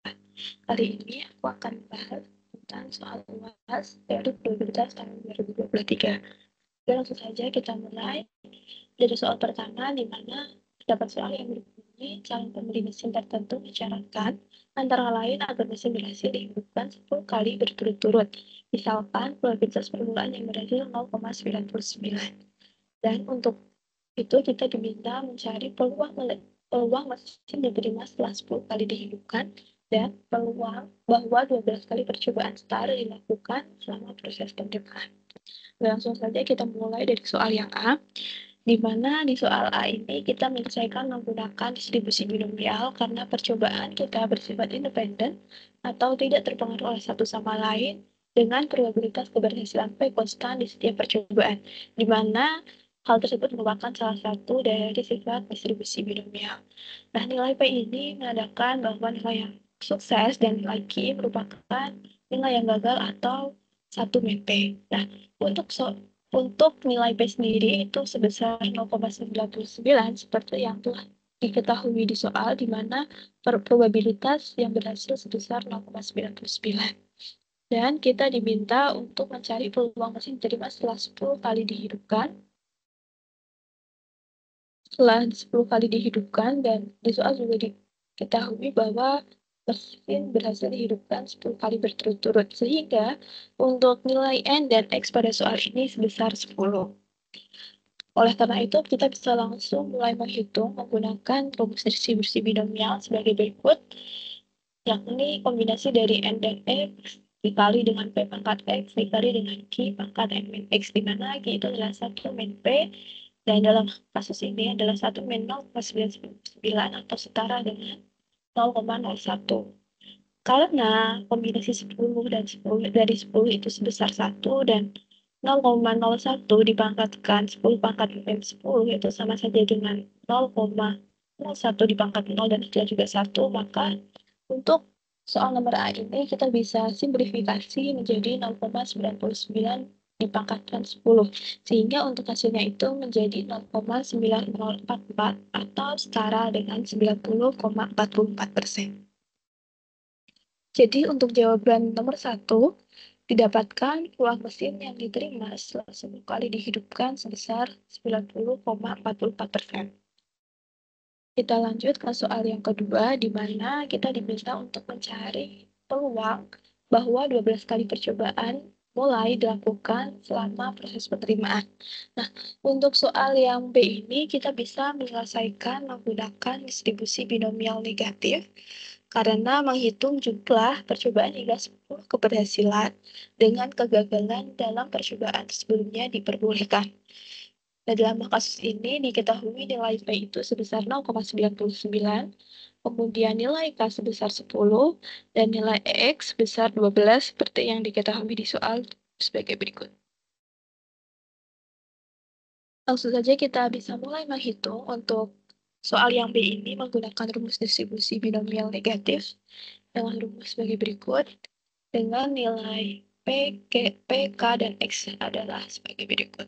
percobaan. Kali ini aku akan bahas tentang soal UAS teori probabilitas tahun 2023. Oke, langsung saja kita mulai dari soal pertama, di mana terdapat soal yang berbunyi calon pemberi mesin tertentu mensyaratkan antara lain agar mesin berhasil dihidupkan 10 kali berturut-turut. Misalkan probabilitas permulaan yang berhasil 0,99. Dan untuk itu kita diminta mencari peluang mesin diterima setelah 10 kali dihidupkan dan peluang bahwa 12 kali percobaan start dilakukan selama proses penerimaan. Langsung saja kita mulai dari soal yang A, di mana di soal A ini kita menyelesaikan menggunakan distribusi binomial karena percobaan kita bersifat independen atau tidak terpengaruh oleh satu sama lain dengan probabilitas keberhasilan P konstan di setiap percobaan, di mana hal tersebut merupakan salah satu dari sifat distribusi binomial. Nah, nilai P ini menandakan bahwa nilai yang sukses dan nilai Q merupakan nilai yang gagal atau satu min P. Nah, untuk nilai P sendiri itu sebesar 0,99 seperti yang telah diketahui di soal, di mana probabilitas yang berhasil sebesar 0,99. Dan kita diminta untuk mencari peluang mesin diterima setelah 10 kali dihidupkan. Setelah 10 kali dihidupkan, dan di soal juga diketahui bahwa mesin berhasil dihidupkan 10 kali berturut-turut, sehingga untuk nilai N dan X pada soal ini sebesar 10. Oleh karena itu, kita bisa langsung mulai menghitung menggunakan rumus distribusi binomial sebagai berikut, yakni kombinasi dari N dan X dikali dengan P pangkat X dikali dengan Q pangkat N min X, di mana Q itu adalah 1 min P, dan dalam kasus ini adalah 1 min 0,99 atau setara dengan 0,01. Karena kombinasi 10 dan 10 dari 10 itu sebesar 1 dan 0,01 dipangkatkan 10 pangkat min 10 itu sama saja dengan 0,01 dipangkat 0 dan hasilnya juga 1, maka untuk soal nomor A ini kita bisa simplifikasi menjadi 0,99 dipangkatkan 10, sehingga untuk hasilnya itu menjadi 0,9044 atau setara dengan 90,44%. Jadi untuk jawaban nomor 1, didapatkan peluang mesin yang diterima setelah 10 kali dihidupkan sebesar 90,44%. Kita lanjut ke soal yang kedua, di mana kita diminta untuk mencari peluang bahwa 12 kali percobaan mulai dilakukan selama proses penerimaan. Nah, untuk soal yang B ini kita bisa menyelesaikan menggunakan distribusi binomial negatif karena menghitung jumlah percobaan hingga 10 keberhasilan dengan kegagalan dalam percobaan sebelumnya diperbolehkan. Nah, dalam kasus ini diketahui nilai P itu sebesar 0,99, kemudian nilai K sebesar 10, dan nilai X sebesar 12 seperti yang diketahui di soal sebagai berikut. Langsung saja kita bisa mulai menghitung untuk soal yang B ini menggunakan rumus distribusi binomial negatif dengan rumus sebagai berikut, dengan nilai P, K, dan X adalah sebagai berikut.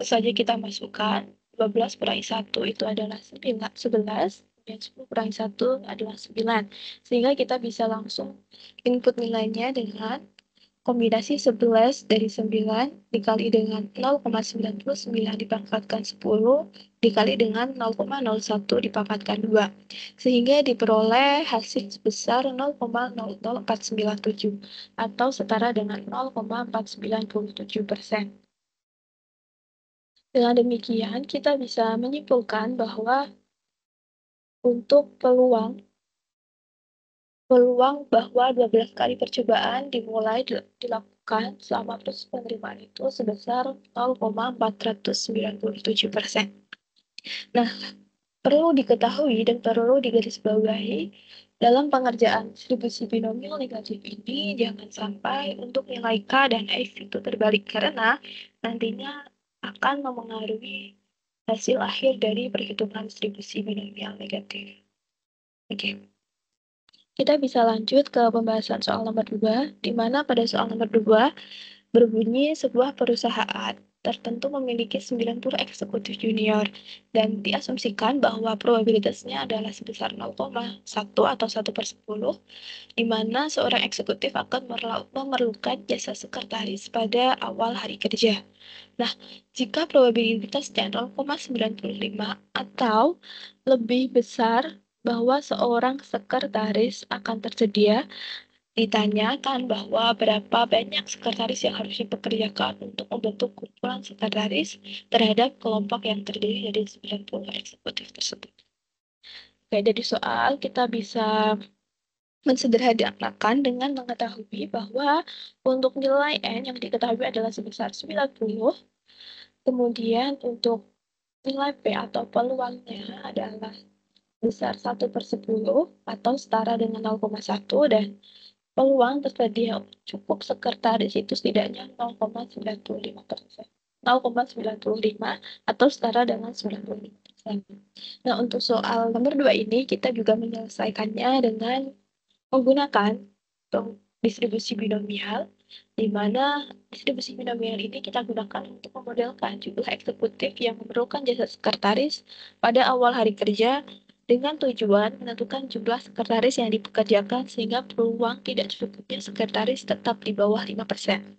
Terus saja kita masukkan 12 kurangi 1 itu adalah 11, dan 10 kurangi 1 adalah 9. Sehingga kita bisa langsung input nilainya dengan kombinasi 11 dari 9 dikali dengan 0,99 dipangkatkan 10 dikali dengan 0,01 dipangkatkan 2. Sehingga diperoleh hasil sebesar 0,00497 atau setara dengan 0,497%. Dengan demikian, kita bisa menyimpulkan bahwa untuk peluang bahwa 12 kali percobaan dimulai dilakukan selama proses penerimaan itu sebesar 0,497%. Nah, perlu diketahui dan perlu digarisbawahi dalam pengerjaan distribusi binomial negatif ini, jangan sampai untuk nilai K dan X itu terbalik, karena nantinya akan memengaruhi hasil akhir dari perhitungan distribusi binomial negatif. Oke. Kita bisa lanjut ke pembahasan soal nomor 2, di mana pada soal nomor 2 berbunyi sebuah perusahaan tertentu memiliki 90 eksekutif junior dan diasumsikan bahwa probabilitasnya adalah sebesar 0,1 atau 1/10, di mana seorang eksekutif akan memerlukan jasa sekretaris pada awal hari kerja. Nah, jika probabilitasnya 0,95 atau lebih besar bahwa seorang sekretaris akan tersedia, ditanyakan bahwa berapa banyak sekretaris yang harus dipekerjakan untuk membentuk kumpulan sekretaris terhadap kelompok yang terdiri dari 90 eksekutif tersebut. Oke, dari soal kita bisa mensederhanakan dengan mengetahui bahwa untuk nilai N yang diketahui adalah sebesar 90, kemudian untuk nilai P atau peluangnya adalah besar 1/10 atau setara dengan 0,1, dan peluang tersedia cukup sekretaris itu setidaknya 0,95%. 0,95 atau setara dengan 95%. Nah, untuk soal nomor 2 ini kita juga menyelesaikannya dengan menggunakan distribusi binomial, di mana distribusi binomial ini kita gunakan untuk memodelkan jumlah eksekutif yang memerlukan jasa sekretaris pada awal hari kerja dengan tujuan menentukan jumlah sekretaris yang dipekerjakan sehingga peluang tidak cukupnya sekretaris tetap di bawah 5%.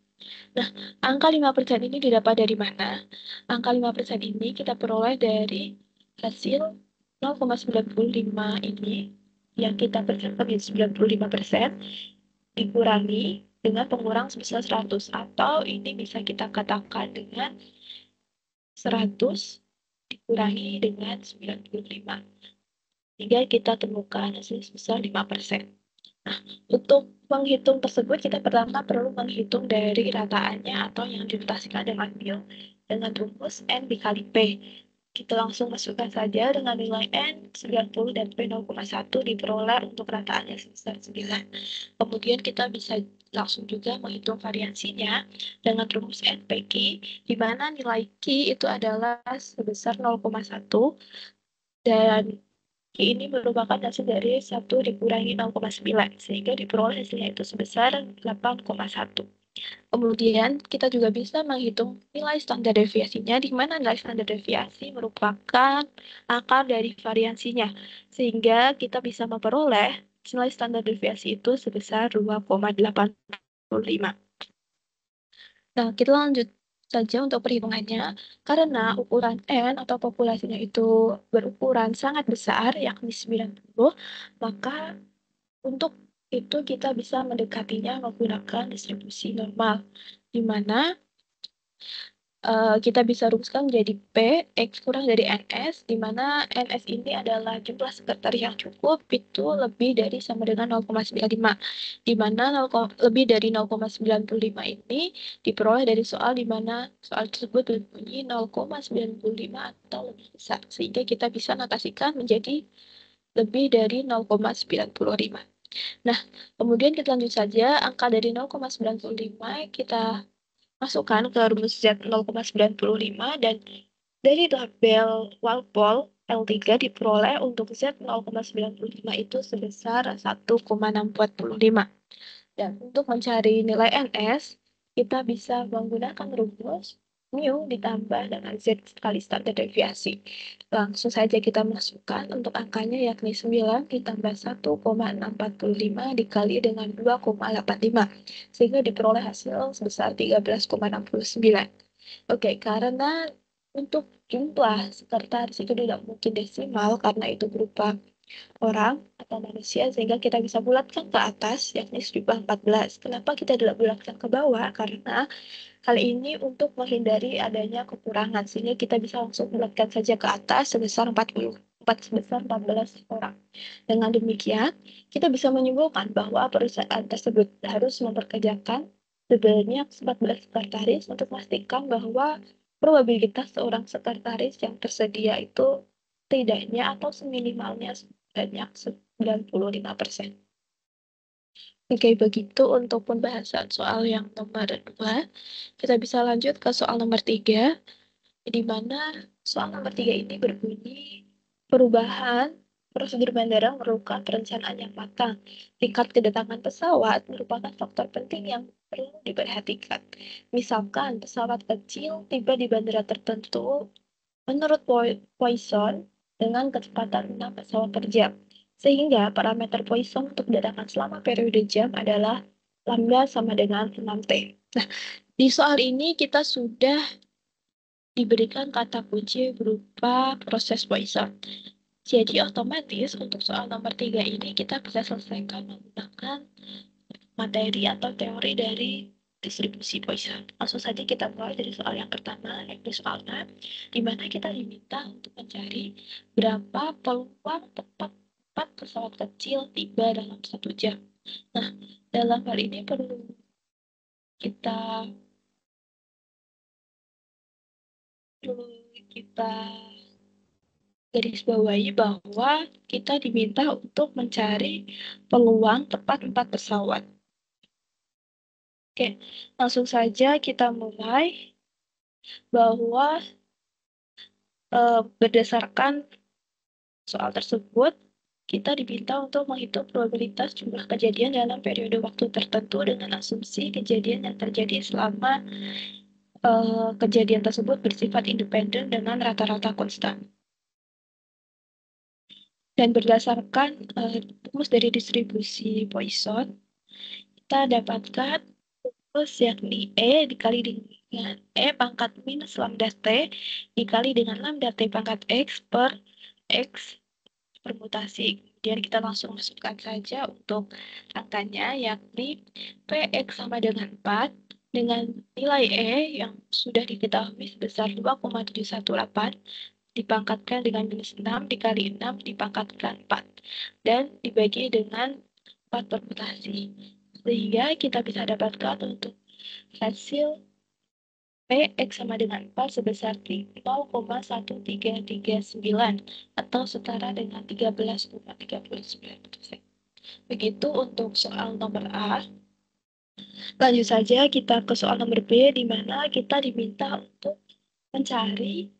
Nah, angka 5% ini didapat dari mana? Angka 5% ini kita peroleh dari hasil 0,95 ini yang kita perkirakan menjadi 95% dikurangi dengan pengurang sebesar 100, atau ini bisa kita katakan dengan 100 dikurangi dengan 95, sehingga kita temukan hasil sebesar 5%. Nah, untuk menghitung tersebut kita pertama perlu menghitung dari rataannya atau yang dinotasikan dengan mil dengan rumus N dikali P. Kita langsung masukkan saja dengan nilai N 90 dan P 0,1 diperoleh untuk rataannya sebesar 9. Kemudian kita bisa langsung juga menghitung variansinya dengan rumus NPQ, di mana nilai Q itu adalah sebesar 0,1 dan Q ini merupakan hasil dari 1 dikurangi 0,9, sehingga diperoleh hasilnya itu sebesar 8,1. Kemudian kita juga bisa menghitung nilai standar deviasinya, di mana nilai standar deviasi merupakan akar dari variansinya, sehingga kita bisa memperoleh nilai standar deviasi itu sebesar 2,85. Nah, kita lanjut saja untuk perhitungannya. Karena ukuran N atau populasinya itu berukuran sangat besar, yakni 90, maka untuk itu kita bisa mendekatinya menggunakan distribusi normal, di mana kita bisa rumuskan menjadi P X kurang dari NS, di mana NS ini adalah jumlah sekretaris yang cukup itu lebih dari sama dengan 0,95, di mana lebih dari 0,95 ini diperoleh dari soal di mana soal tersebut berbunyi 0,95 atau lebih besar, sehingga kita bisa notasikan menjadi lebih dari 0,95. Nah, kemudian kita lanjut saja, angka dari 0,95 kita masukkan ke rumus Z 0,95 dan dari tabel Walpole L3 diperoleh untuk Z 0,95 itu sebesar 1,645. Dan untuk mencari nilai NS, kita bisa menggunakan rumus mu ditambah dengan Z kali standar deviasi. Langsung saja kita masukkan untuk angkanya, yakni 9 ditambah 1,645 dikali dengan 2,85, sehingga diperoleh hasil sebesar 13,69. Oke, karena untuk jumlah sekretaris itu tidak mungkin desimal karena itu berupa orang atau manusia, sehingga kita bisa bulatkan ke atas, yakni sejumlah 14. Kenapa kita tidak bulatkan ke bawah? Karena hal ini untuk menghindari adanya kekurangan, sehingga kita bisa langsung bulatkan saja ke atas sebesar 14 orang. Dengan demikian, kita bisa menyimpulkan bahwa perusahaan tersebut harus mempekerjakan sebanyak 14 sekretaris untuk memastikan bahwa probabilitas seorang sekretaris yang tersedia itu tidaknya atau seminimalnya sebanyak 95%. Oke, begitu untuk pembahasan soal yang nomor 2. Kita bisa lanjut ke soal nomor 3, di mana soal nomor 3 ini berbunyi perubahan prosedur bandara memerlukan perencanaan yang matang. Tingkat kedatangan pesawat merupakan faktor penting yang perlu diperhatikan. Misalkan pesawat kecil tiba di bandara tertentu menurut Poisson dengan kecepatan 6 pesawat per jam. Sehingga parameter Poisson untuk gerakan selama periode jam adalah lambda sama dengan 6T. Nah, di soal ini kita sudah diberikan kata kunci berupa proses Poisson. Jadi otomatis untuk soal nomor 3 ini kita bisa selesaikan menggunakan materi atau teori dari distribusi Poisson. Langsung saja kita mulai dari soal yang pertama, yaitu soal 6, di mana kita diminta untuk mencari berapa peluang tepat 4 pesawat kecil tiba dalam 1 jam. Nah, dalam hal ini perlu kita garis bawahi bahwa kita diminta untuk mencari peluang tepat 4 pesawat. Oke, langsung saja kita mulai bahwa berdasarkan soal tersebut, kita diminta untuk menghitung probabilitas jumlah kejadian dalam periode waktu tertentu dengan asumsi kejadian yang terjadi selama kejadian tersebut bersifat independen dengan rata-rata konstan. Dan berdasarkan rumus dari distribusi Poisson, kita dapatkan rumus yakni E dikali dengan E pangkat minus lambda T dikali dengan lambda T pangkat X per X permutasi. Kemudian kita langsung masukkan saja untuk angkanya, yakni Px sama dengan 4 dengan nilai E yang sudah diketahui sebesar 2,718 dipangkatkan dengan minus 6 dikali 6 dipangkatkan 4 dan dibagi dengan 4 permutasi. Sehingga kita bisa dapatkan untuk hasil Px sama dengan 4 sebesar 0,1339 atau setara dengan 13,39%. Begitu untuk soal nomor A. Lanjut saja kita ke soal nomor B, di mana kita diminta untuk mencari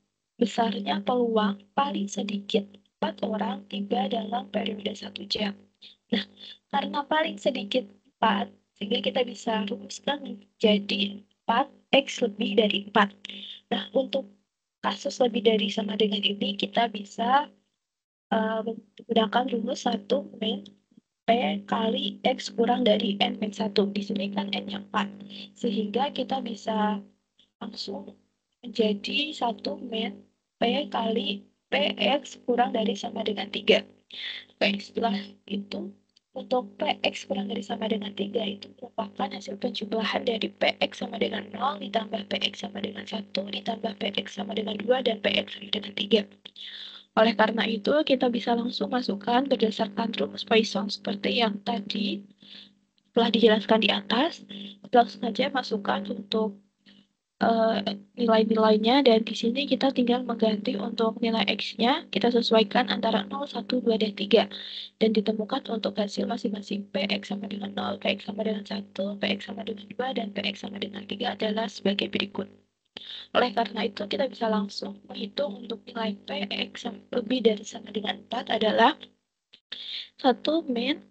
besarnya peluang paling sedikit 4 orang tiba dalam periode 1 jam. Nah, karena paling sedikit 4, sehingga kita bisa rumuskan menjadi 4x lebih dari 4. Nah, untuk kasus lebih dari sama dengan ini, kita bisa menggunakan rumus 1 min P kali X kurang dari N min 1. Di sini kan N-nya 4. Sehingga kita bisa langsung menjadi 1 min P kali PX kurang dari sama dengan 3. Oke, setelah itu, untuk PX kurang dari sama dengan 3 itu merupakan hasil penjumlahan dari PX sama dengan 0 ditambah PX sama dengan 1 ditambah PX sama dengan 2 dan PX sama dengan 3. Oleh karena itu, kita bisa langsung masukkan berdasarkan rumus Poisson seperti yang tadi telah dijelaskan di atas. Langsung saja masukkan untuk nilai-nilainya, dan di sini kita tinggal mengganti untuk nilai X-nya, kita sesuaikan antara 0, 1, 2, dan 3. Dan ditemukan untuk hasil masing-masing PX sama dengan 0, PX sama dengan 1, PX sama dengan 2, dan PX sama dengan 3 adalah sebagai berikut. Oleh karena itu, kita bisa langsung menghitung untuk nilai PX yang lebih dari sama dengan 4 adalah 1 min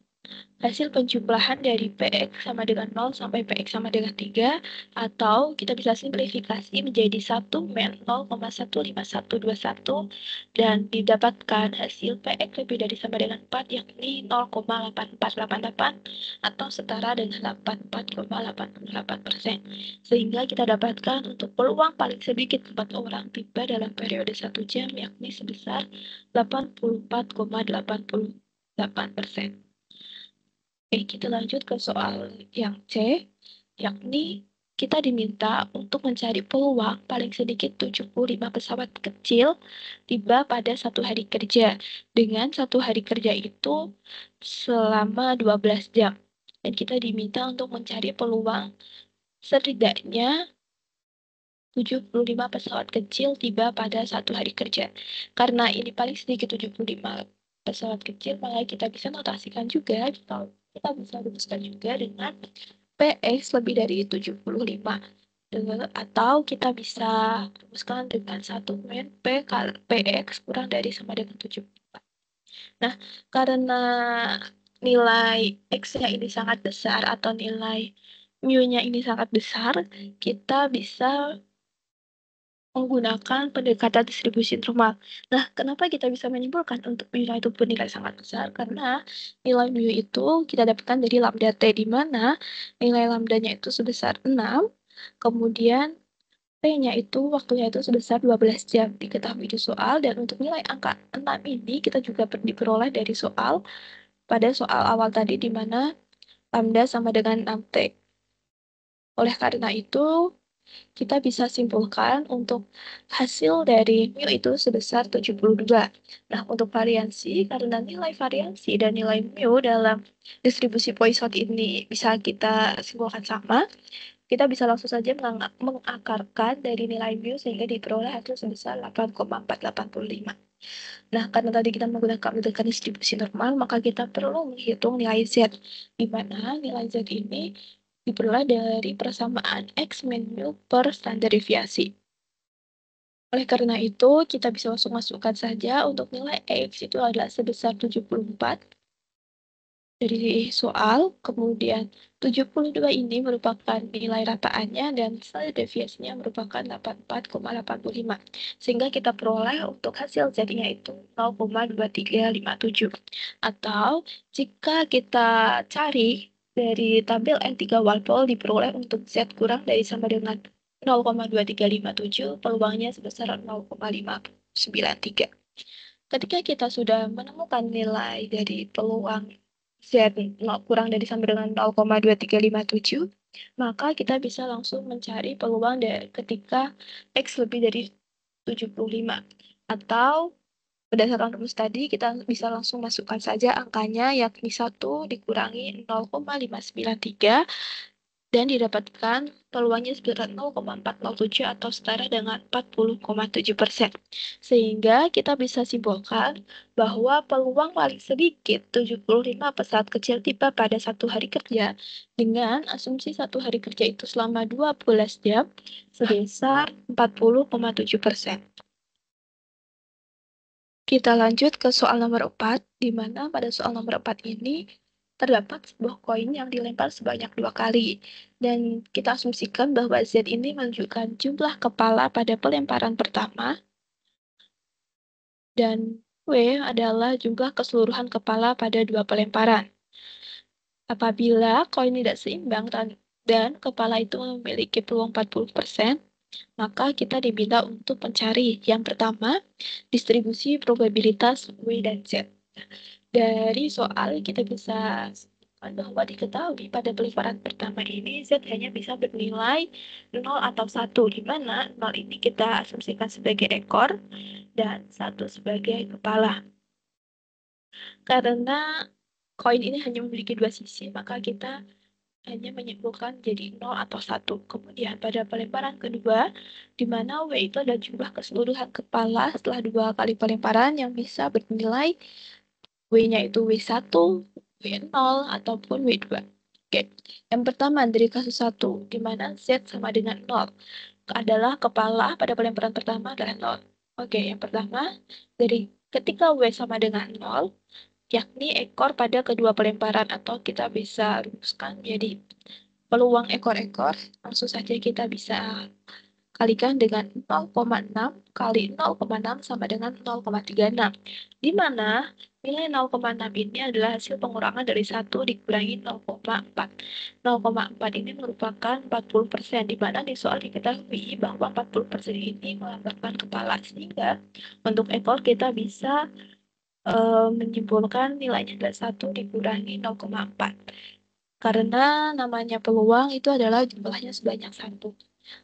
hasil penjumlahan dari PX sama dengan 0 sampai PX sama dengan 3, atau kita bisa simplifikasi menjadi 1 min 0,15121 dan didapatkan hasil PX lebih dari sama dengan 4 yakni 0,8488 atau setara dengan 84,88%. Sehingga kita dapatkan untuk peluang paling sedikit 4 orang tiba dalam periode 1 jam yakni sebesar 84,88%. Oke, kita lanjut ke soal yang C, yakni kita diminta untuk mencari peluang paling sedikit 75 pesawat kecil tiba pada 1 hari kerja. Dengan 1 hari kerja itu selama 12 jam. Dan kita diminta untuk mencari peluang setidaknya 75 pesawat kecil tiba pada 1 hari kerja. Karena ini paling sedikit 75 pesawat kecil, maka kita bisa notasikan juga, kita bisa rumuskan juga dengan PX lebih dari 75. Atau kita bisa rumuskan dengan 1 min P kali PX kurang dari sama dengan 74. Nah, karena nilai X-nya ini sangat besar atau nilai mu-nya ini sangat besar, kita bisa menggunakan pendekatan distribusi normal. Nah, kenapa kita bisa menyimpulkan untuk mu itu bernilai sangat besar? Karena nilai mu itu kita dapatkan dari lambda T, di mana nilai lambdanya itu sebesar 6, kemudian T-nya itu waktunya itu sebesar 12 jam diketahui di soal, dan untuk nilai angka 6 ini kita juga diperoleh dari soal pada soal awal tadi, di mana lambda sama dengan 6T. Oleh karena itu, kita bisa simpulkan untuk hasil dari mu itu sebesar 72. Nah, untuk variansi, karena nilai variansi dan nilai mu dalam distribusi Poisson ini bisa kita simpulkan sama, kita bisa langsung saja mengakarkan dari nilai mu sehingga diperoleh hasil sebesar 8,485. Nah, karena tadi kita menggunakan pendekatan distribusi normal, maka kita perlu menghitung nilai Z, di mana nilai Z ini diperoleh dari persamaan X min mu per standar deviasi. Oleh karena itu, kita bisa langsung masukkan saja untuk nilai X itu adalah sebesar 74 dari soal, kemudian 72 ini merupakan nilai rataannya dan standar deviasinya merupakan 84,85. Sehingga kita peroleh untuk hasil Z-nya itu 0,2357. Atau jika kita cari dari tabel N3 Walpole, diperoleh untuk Z kurang dari sama dengan 0,2357, peluangnya sebesar 0,593. Ketika kita sudah menemukan nilai dari peluang Z kurang dari sama dengan 0,2357, maka kita bisa langsung mencari peluang ketika X lebih dari 75. Atau berdasarkan rumus tadi, kita bisa langsung masukkan saja angkanya, yakni 1 dikurangi 0,593, dan didapatkan peluangnya sebesar 0,407 atau setara dengan 40,7%. Sehingga kita bisa simpulkan bahwa peluang paling sedikit 75 pesawat kecil tiba pada satu hari kerja dengan asumsi satu hari kerja itu selama 12 jam sebesar 40,7%. Kita lanjut ke soal nomor 4, di mana pada soal nomor 4 ini terdapat sebuah koin yang dilempar sebanyak 2 kali. Dan kita asumsikan bahwa Z ini menunjukkan jumlah kepala pada pelemparan pertama, dan W adalah jumlah keseluruhan kepala pada dua pelemparan. Apabila koin tidak seimbang dan kepala itu memiliki peluang 40%, maka kita diminta untuk mencari yang pertama, distribusi probabilitas W dan Z. Dari soal kita bisa sebutkan bahwa diketahui pada pelimparan pertama ini Z hanya bisa bernilai 0 atau 1, di mana 0 ini kita asumsikan sebagai ekor dan 1 sebagai kepala. Karena koin ini hanya memiliki dua sisi, maka kita hanya menyimpulkan jadi 0 atau 1. Kemudian pada pelemparan kedua, di mana W itu adalah jumlah keseluruhan kepala setelah dua kali pelemparan yang bisa bernilai W-nya itu W1, W0, ataupun W2. Oke, yang pertama dari kasus 1, di mana Z sama dengan 0, adalah kepala pada pelemparan pertama adalah 0. Oke, yang pertama, dari ketika W sama dengan 0, yakni ekor pada kedua pelemparan, atau kita bisa rumuskan menjadi peluang ekor-ekor, langsung saja kita bisa kalikan dengan 0,6 kali 0,6 sama dengan 0,36. Di mana nilai 0,6 ini adalah hasil pengurangan dari 1 dikurangi 0,4. 0,4 ini merupakan 40%, di mana di soal diketahui bahwa 40% ini melambangkan kepala, sehingga untuk ekor kita bisa menyimpulkan nilainya adalah 1 dikurangi 0,4. Karena namanya peluang itu adalah jumlahnya sebanyak 1.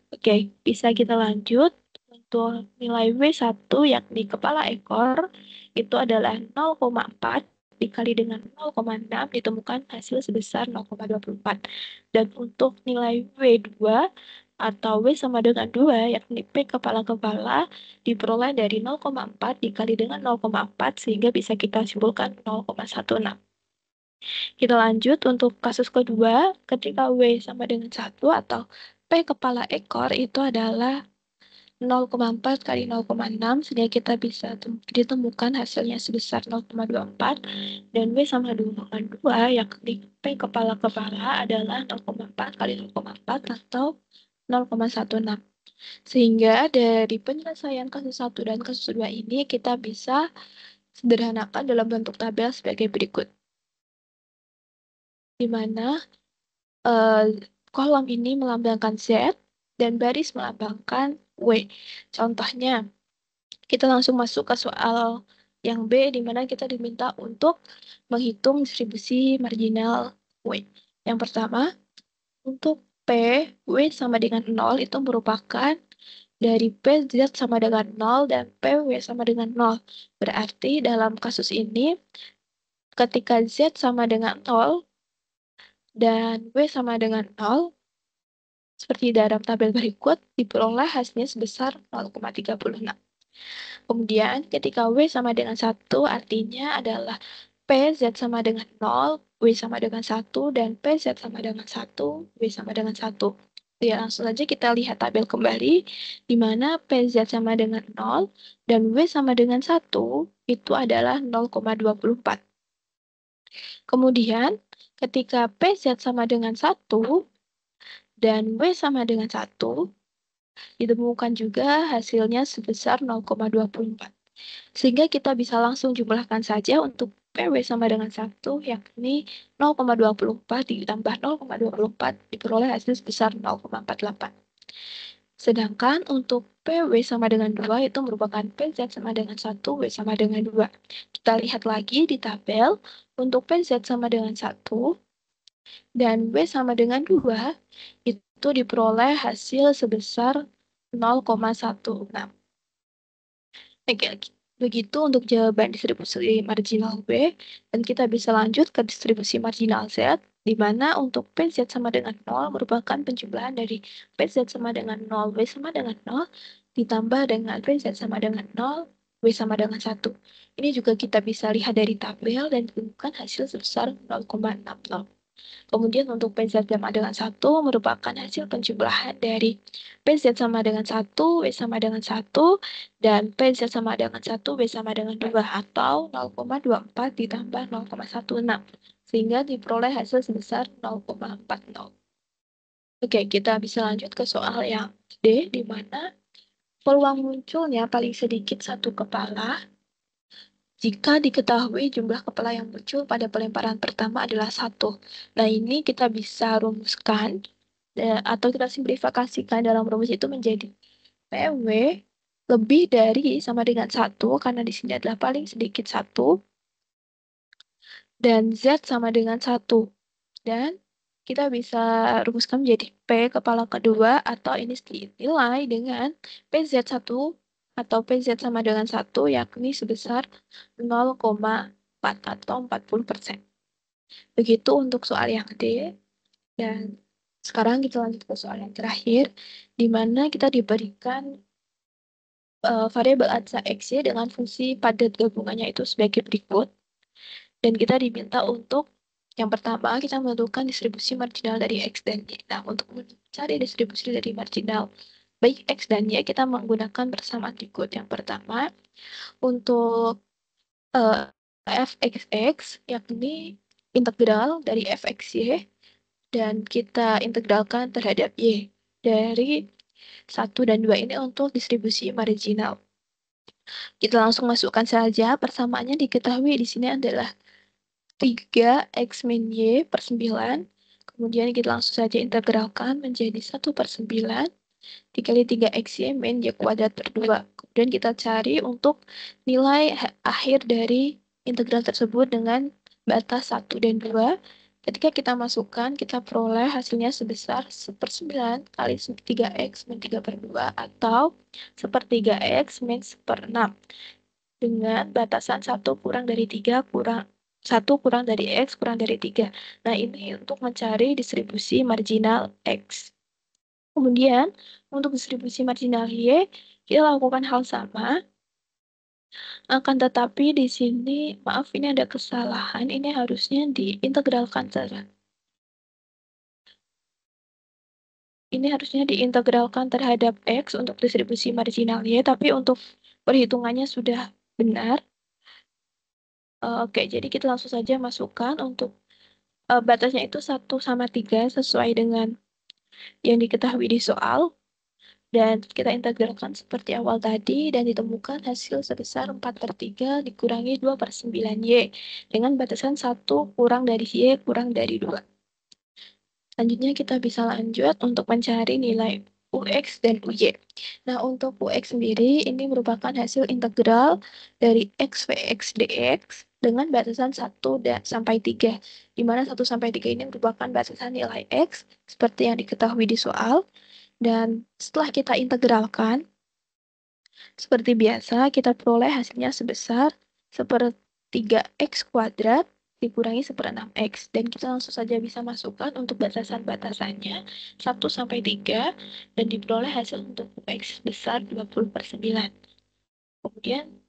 Oke, bisa kita lanjut. Untuk nilai W1 yakni kepala ekor itu adalah 0,4 dikali dengan 0,6 ditemukan hasil sebesar 0,24. Dan untuk nilai W2 atau W sama dengan 2 yakni P kepala-kepala diperoleh dari 0,4 dikali dengan 0,4 sehingga bisa kita simpulkan 0,16. Kita lanjut untuk kasus kedua, ketika W sama dengan 1 atau P kepala ekor itu adalah 0,4 kali 0,6 sehingga kita bisa ditemukan hasilnya sebesar 0,24 dan W sama 2,2 yakni P kepala-kepala adalah 0,4 kali 0,4 atau 0,16. Sehingga dari penyelesaian kasus 1 dan kasus 2 ini kita bisa sederhanakan dalam bentuk tabel sebagai berikut. Di mana kolom ini melambangkan Z dan baris melambangkan W. Contohnya, kita langsung masuk ke soal yang B, di mana kita diminta untuk menghitung distribusi marginal W. Yang pertama, untuk P, W sama dengan 0 itu merupakan dari P, Z sama dengan 0 dan P, W sama dengan 0. Berarti dalam kasus ini, ketika Z sama dengan 0 dan W sama dengan 0, seperti dalam tabel berikut, diperoleh hasilnya sebesar 0,36. Kemudian, ketika W sama dengan 1, artinya adalah PZ sama dengan 0, W sama dengan 1, dan PZ sama dengan 1, W sama dengan 1. Ya, langsung saja kita lihat tabel kembali, di mana PZ sama dengan 0, dan W sama dengan 1, itu adalah 0,24. Kemudian, ketika PZ sama dengan 1, dan W sama dengan 1, ditemukan juga hasilnya sebesar 0,24. Sehingga kita bisa langsung jumlahkan saja untuk PW sama dengan 1, yakni 0,24 ditambah 0,24 diperoleh hasil sebesar 0,48. Sedangkan untuk PW sama dengan 2 itu merupakan PZ sama dengan 1, W sama dengan 2. Kita lihat lagi di tabel, untuk PZ sama dengan 1, dan W sama dengan 2, itu diperoleh hasil sebesar 0,16. Oke, begitu untuk jawaban distribusi marginal W, dan kita bisa lanjut ke distribusi marginal Z, di mana untuk PZ sama dengan 0 merupakan penjumlahan dari PZ sama dengan 0, W sama dengan 0, ditambah dengan PZ sama dengan 0, W sama dengan 1. Ini juga kita bisa lihat dari tabel dan ditemukan hasil sebesar 0,60. Kemudian untuk PZ sama dengan 1 merupakan hasil penjumlahan dari PZ sama dengan 1, W sama dengan 1, dan PZ sama dengan 1, W sama dengan 2, atau 0,24 ditambah 0,16. Sehingga diperoleh hasil sebesar 0,40. Oke, kita bisa lanjut ke soal yang D, di mana peluang munculnya paling sedikit satu kepala jika diketahui jumlah kepala yang muncul pada pelemparan pertama adalah 1. Nah, ini kita bisa rumuskan, atau kita simplifikasikan dalam rumus itu menjadi PW lebih dari sama dengan 1, karena di sini adalah paling sedikit 1, dan Z sama dengan 1. Dan kita bisa rumuskan menjadi P kepala kedua, atau ini dinilai dengan PZ1 atau PZ sama dengan 1, yakni sebesar 0,4 atau 40%. Begitu untuk soal yang D. Dan sekarang kita lanjut ke soal yang terakhir, di mana kita diberikan variabel angka X, Y dengan fungsi padat gabungannya itu sebagai berikut. Dan kita diminta untuk yang pertama, kita menentukan distribusi marginal dari X dan Y. Nah, untuk mencari distribusi dari marginal baik X dan Y, kita menggunakan persamaan berikut. Yang pertama, untuk fxx, yakni integral dari fxy, dan kita integralkan terhadap Y. Dari 1 dan 2 ini untuk distribusi marginal. Kita langsung masukkan saja, persamaannya diketahui di sini adalah 3x min y per 9. Kemudian kita langsung saja integralkan menjadi 1 per 9 dikali 3x min y kuadrat per 2. Kemudian kita cari untuk nilai akhir dari integral tersebut dengan batas 1 dan 2. Ketika kita masukkan, kita peroleh hasilnya sebesar 1 per 9 kali 3x min 3 per 2 atau 1 per 3x min 1 per 6. Dengan batasan 1 kurang dari 3 kurang 1 kurang dari X kurang dari 3. Nah, ini untuk mencari distribusi marginal X. Kemudian, untuk distribusi marginal Y, kita lakukan hal sama. Akan tetapi di sini, maaf, ini ada kesalahan. Ini harusnya diintegralkan saja. Ini ini harusnya diintegralkan terhadap X untuk distribusi marginal Y, tapi untuk perhitungannya sudah benar. Oke, jadi kita langsung saja masukkan untuk batasnya itu 1/3 sesuai dengan yang diketahui di soal. Dan kita integralkan seperti awal tadi dan ditemukan hasil sebesar 4/3 dikurangi 2/9Y dengan batasan 1 kurang dari Y kurang dari 2. Selanjutnya kita bisa lanjut untuk mencari nilai UX dan UY. Nah, untuk UX sendiri ini merupakan hasil integral dari X VX DX dengan batasan 1 sampai 3, di mana 1 sampai 3 ini merupakan batasan nilai X seperti yang diketahui di soal. Dan setelah kita integralkan, seperti biasa, kita peroleh hasilnya sebesar 1/3X kuadrat dikurangi 1/6X. Dan kita langsung saja bisa masukkan untuk batasan-batasannya 1 sampai 3 dan diperoleh hasil untuk X besar 20/9. Kemudian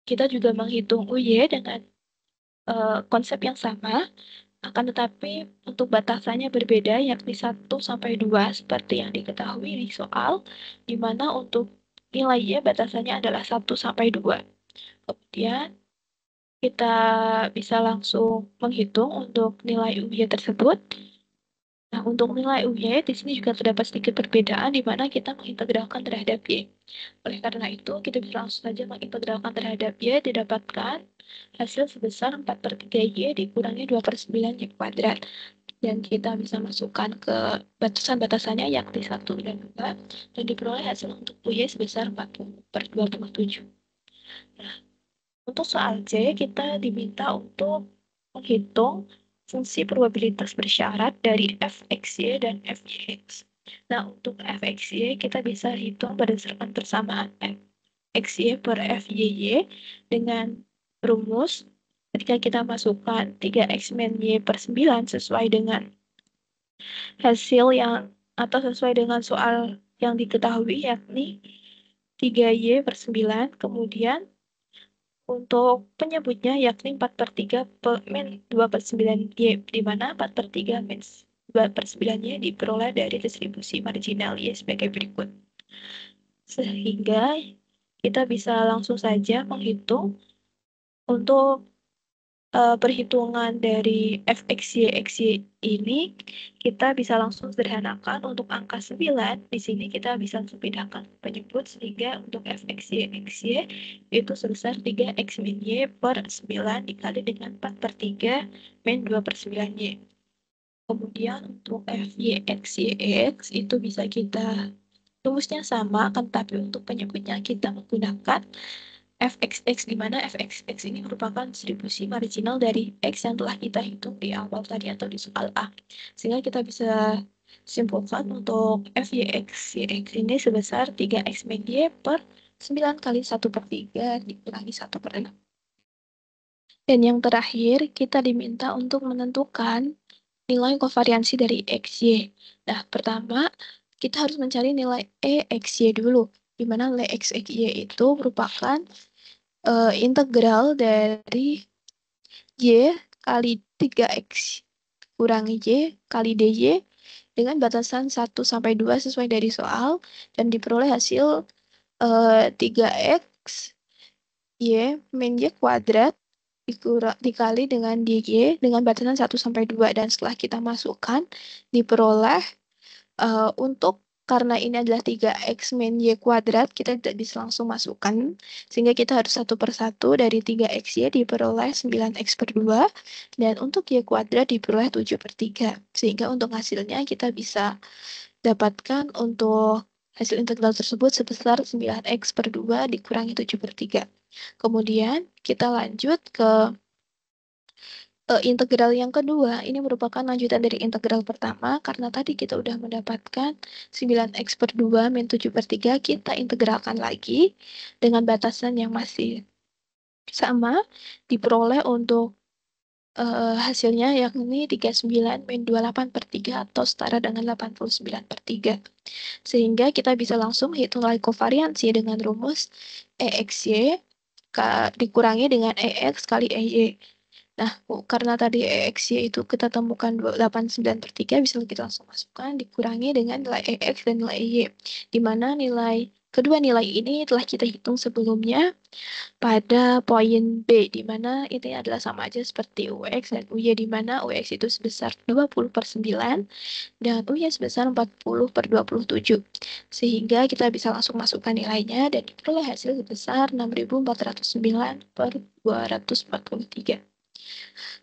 kita juga menghitung UY dengan konsep yang sama, akan tetapi untuk batasannya berbeda, yakni 1 sampai 2 seperti yang diketahui di soal, di mana untuk nilai Y batasannya adalah 1 sampai 2. Kemudian kita bisa langsung menghitung untuk nilai UY tersebut. Nah, untuk nilai UY di sini juga terdapat sedikit perbedaan di mana kita mengintegralkan terhadap Y. Oleh karena itu, kita bisa langsung saja mengintegralkan terhadap Y, didapatkan hasil sebesar 4/3Y dikurangi 2/9Y kuadrat. Dan kita bisa masukkan ke batasan-batasannya yakni 1 dan 2, dan diperoleh hasil untuk UY sebesar 40/27. Nah, untuk soal C, kita diminta untuk menghitung fungsi probabilitas bersyarat dari fxy dan fyx. Nah, untuk fxy kita bisa hitung berdasarkan persamaan fxy per fyy dengan rumus ketika kita masukkan 3x min y per 9 sesuai dengan hasil yang atau sesuai dengan soal yang diketahui yakni 3y per 9, kemudian untuk penyebutnya yakni 4/3 min 2/9y, di mana 4/3 min 2/9y diperoleh dari distribusi marginal Y sebagai berikut. Sehingga kita bisa langsung saja menghitung untuk perhitungan dari fxy xy ini, kita bisa langsung sederhanakan untuk angka 9. Di sini kita bisa langsung pindahkan penyebut sehingga untuk fxy xy itu sebesar 3x min y per 9 dikali dengan 4/3 min 2/9y. Kemudian untuk fy xy x itu bisa kita rumusnya sama, akan tetapi untuk penyebutnya kita menggunakan fxx, di mana fxx ini merupakan distribusi marginal dari x yang telah kita hitung di awal tadi atau di soal A. Sehingga kita bisa simpulkan untuk fyx ini sebesar 3x min y per 9 kali 1/3 dikurangi 1/6. Dan yang terakhir, kita diminta untuk menentukan nilai kovariansi dari xy. Nah, pertama, kita harus mencari nilai xy dulu, di mana nilai xy itu merupakan integral dari y kali 3x kurangi y kali dy dengan batasan 1 sampai 2 sesuai dari soal, dan diperoleh hasil 3x y min y kuadrat dikali dengan dy dengan batasan 1 sampai 2, dan setelah kita masukkan diperoleh untuk karena ini adalah 3x min y kuadrat, kita tidak bisa langsung masukkan, sehingga kita harus satu per satu. Dari 3xy diperoleh 9x per 2, dan untuk y kuadrat diperoleh 7/3. Sehingga untuk hasilnya kita bisa dapatkan untuk hasil integral tersebut sebesar 9x per 2 dikurangi 7/3. Kemudian kita lanjut ke integral yang kedua. Ini merupakan lanjutan dari integral pertama, karena tadi kita udah mendapatkan 9x per 2 min 7/3, kita integralkan lagi dengan batasan yang masih sama, diperoleh untuk hasilnya yakni 39 min 28/3 atau setara dengan 89/3. Sehingga kita bisa langsung hitung nilai kovariansi dengan rumus EXY dikurangi dengan EX kali EY. Nah, karena tadi EX-Y itu kita temukan 89/3, bisa kita langsung masukkan, dikurangi dengan nilai EX dan nilai Y. Di mana kedua nilai ini telah kita hitung sebelumnya pada poin B, di mana ini adalah sama aja seperti UX dan UY, di mana UX itu sebesar 20/9 dan UY sebesar 40/27. Sehingga kita bisa langsung masukkan nilainya dan diperoleh hasil sebesar 6.409/243.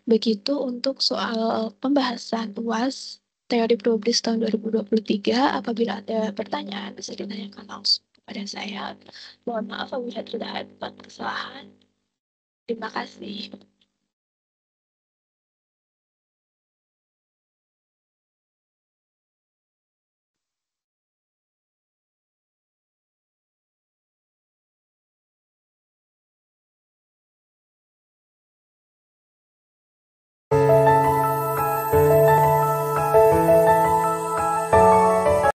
Begitu untuk soal pembahasan UAS teori probabilis tahun 2023. Apabila ada pertanyaan, bisa ditanyakan langsung kepada saya. Mohon maaf apabila terdapat kesalahan. Terima kasih.